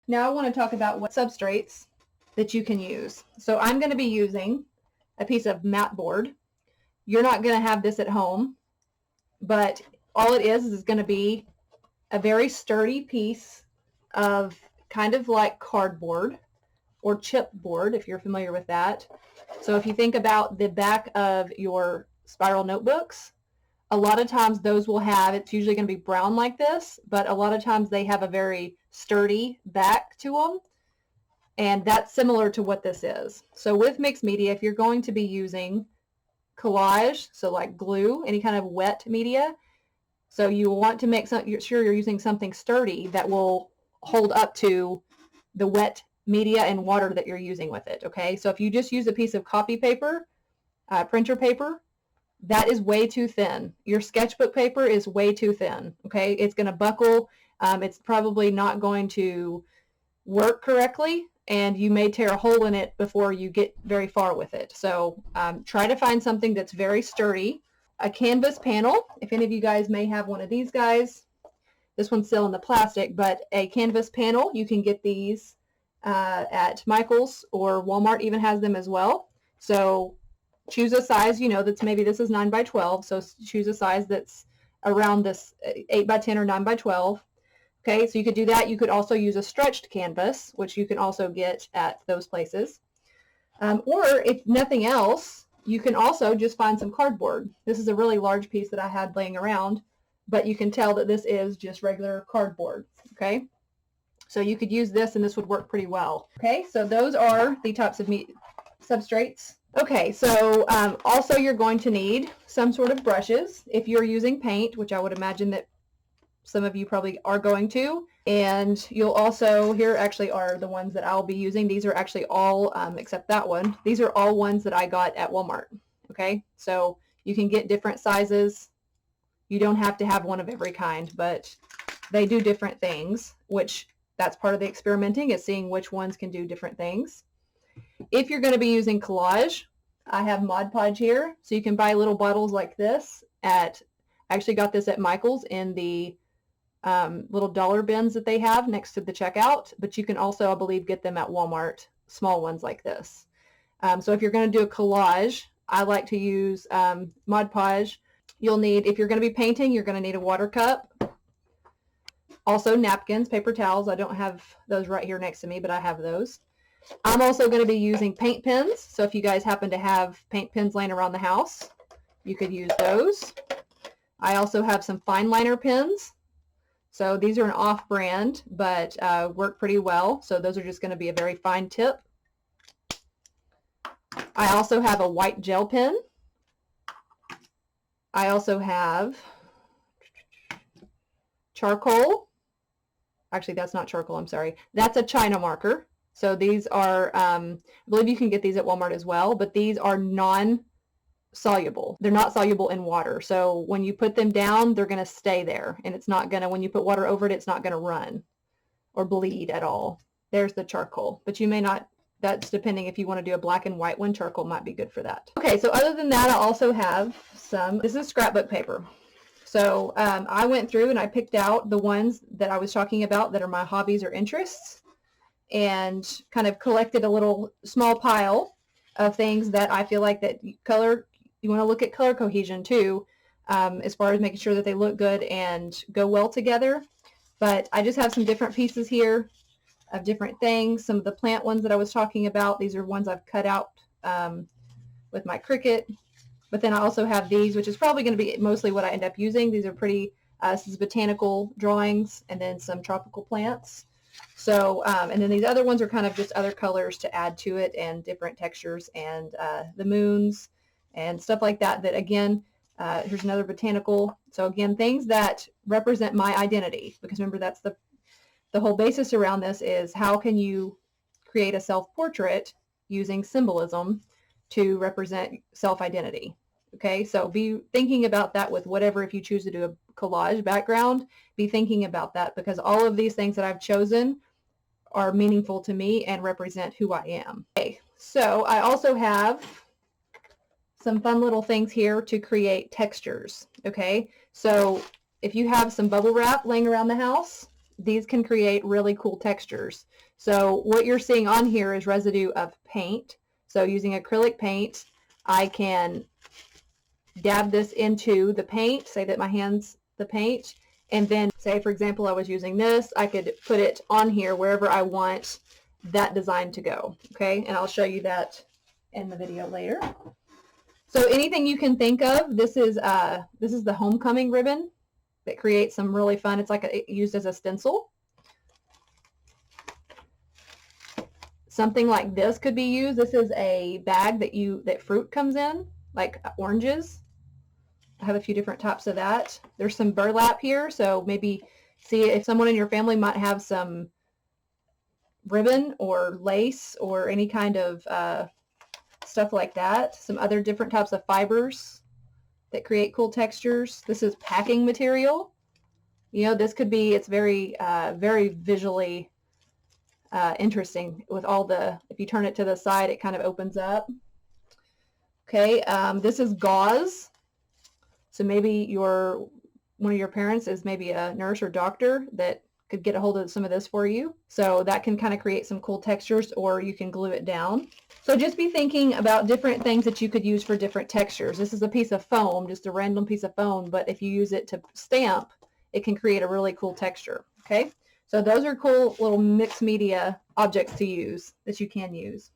Now I want to talk about what substrates that you can use. So I'm going to be using a piece of mat board. You're not going to have this at home, but all it is going to be a very sturdy piece of kind of like cardboard or chipboard, if you're familiar with that. So if you think about the back of your spiral notebooks, a lot of times those will have, it's usually going to be brown like this, but a lot of times they have a very sturdy back to them. And that's similar to what this is. So with mixed media, if you're going to be using collage, so like glue, any kind of wet media, so you want to make sure you're using something sturdy that will hold up to the wet media and water that you're using with it. Okay, so if you just use a piece of copy paper, printer paper, that is way too thin. Your sketchbook paper is way too thin. Okay, it's going to buckle. It's probably not going to work correctly, and you may tear a hole in it before you get very far with it. So try to find something that's very sturdy. A canvas panel, if any of you guys may have one of these guys. This one's still in the plastic, but a canvas panel, you can get these at Michael's, or Walmart even has them as well. So choose a size, that's, maybe this is 9 by 12, so choose a size that's around this 8 by 10 or 9 by 12. Okay, so you could do that. You could also use a stretched canvas, which you can also get at those places. Or if nothing else, you can also just find some cardboard. This is a really large piece that I had laying around, but you can tell that this is just regular cardboard. Okay, so you could use this and this would work pretty well. Okay, so those are the types of substrates. Okay, so also you're going to need some sort of brushes if you're using paint, which I would imagine that some of you probably are going to. And you'll also, here actually are the ones that I'll be using. These are actually all, except that one, these are all ones that I got at Walmart. Okay, so you can get different sizes. You don't have to have one of every kind, but they do different things, which that's part of the experimenting, is seeing which ones can do different things. If you're going to be using collage, I have Mod Podge here. So you can buy little bottles like this I actually got this at Michael's in the little dollar bins that they have next to the checkout, but you can also, I believe, get them at Walmart, small ones like this. So if you're going to do a collage, I like to use Mod Podge. You'll need, if you're going to be painting, you're going to need a water cup. Also napkins, paper towels. I don't have those right here next to me, but I have those. I'm also going to be using paint pens. So if you guys happen to have paint pens laying around the house, you could use those. I also have some fine liner pens. So these are an off-brand, but work pretty well. So those are just going to be a very fine tip. I also have a white gel pen. I also have charcoal. Actually, that's not charcoal, I'm sorry. That's a China marker. So these are, I believe you can get these at Walmart as well, but these are non-soluble. They're not soluble in water. So when you put them down, they're going to stay there. And it's not going to, when you put water over it, it's not going to run or bleed at all. There's the charcoal, but you may not, that's depending if you want to do a black and white one, charcoal might be good for that. Okay, so other than that, I also have this is scrapbook paper. So I went through and I picked out the ones that I was talking about that are my hobbies or interests, and kind of collected a little small pile of things that I feel like that you want to look at color cohesion too, as far as making sure that they look good and go well together. But I just have some different pieces here of different things. Some of the plant ones that I was talking about, these are ones I've cut out with my Cricut. But then I also have these, which is probably going to be mostly what I end up using. These are pretty, this is botanical drawings, and then some tropical plants. So, and then these other ones are kind of just other colors to add to it, and different textures, and the moons and stuff like that, that again, here's another botanical. So again, things that represent my identity, because remember, that's the whole basis around this, is how can you create a self-portrait using symbolism to represent self-identity. Okay, so be thinking about that with whatever, if you choose to do a collage background, be thinking about that, because all of these things that I've chosen are meaningful to me and represent who I am. Okay, so I also have some fun little things here to create textures. Okay, so if you have some bubble wrap laying around the house, these can create really cool textures. So what you're seeing on here is residue of paint. So using acrylic paint, I can dab this into the paint, say that my hand's the paint, and then say, for example, I was using this, I could put it on here wherever I want that design to go. Okay, and I'll show you that in the video later. So anything you can think of, this is the homecoming ribbon that creates some really fun, it's like used as a stencil. Something like this could be used. This is a bag that fruit comes in, like oranges. I have a few different types of that. There's some burlap here, so maybe see if someone in your family might have some ribbon or lace or any kind of stuff like that. Some other different types of fibers that create cool textures. This is packing material. You know, this could be, it's very, very visually interesting with all the, if you turn it to the side, it kind of opens up. Okay, this is gauze. So maybe one of your parents is maybe a nurse or doctor that could get a hold of some of this for you. So that can kind of create some cool textures, or you can glue it down. So just be thinking about different things that you could use for different textures. This is a piece of foam, just a random piece of foam, but if you use it to stamp, it can create a really cool texture. Okay, so those are cool little mixed media objects to use that you can use.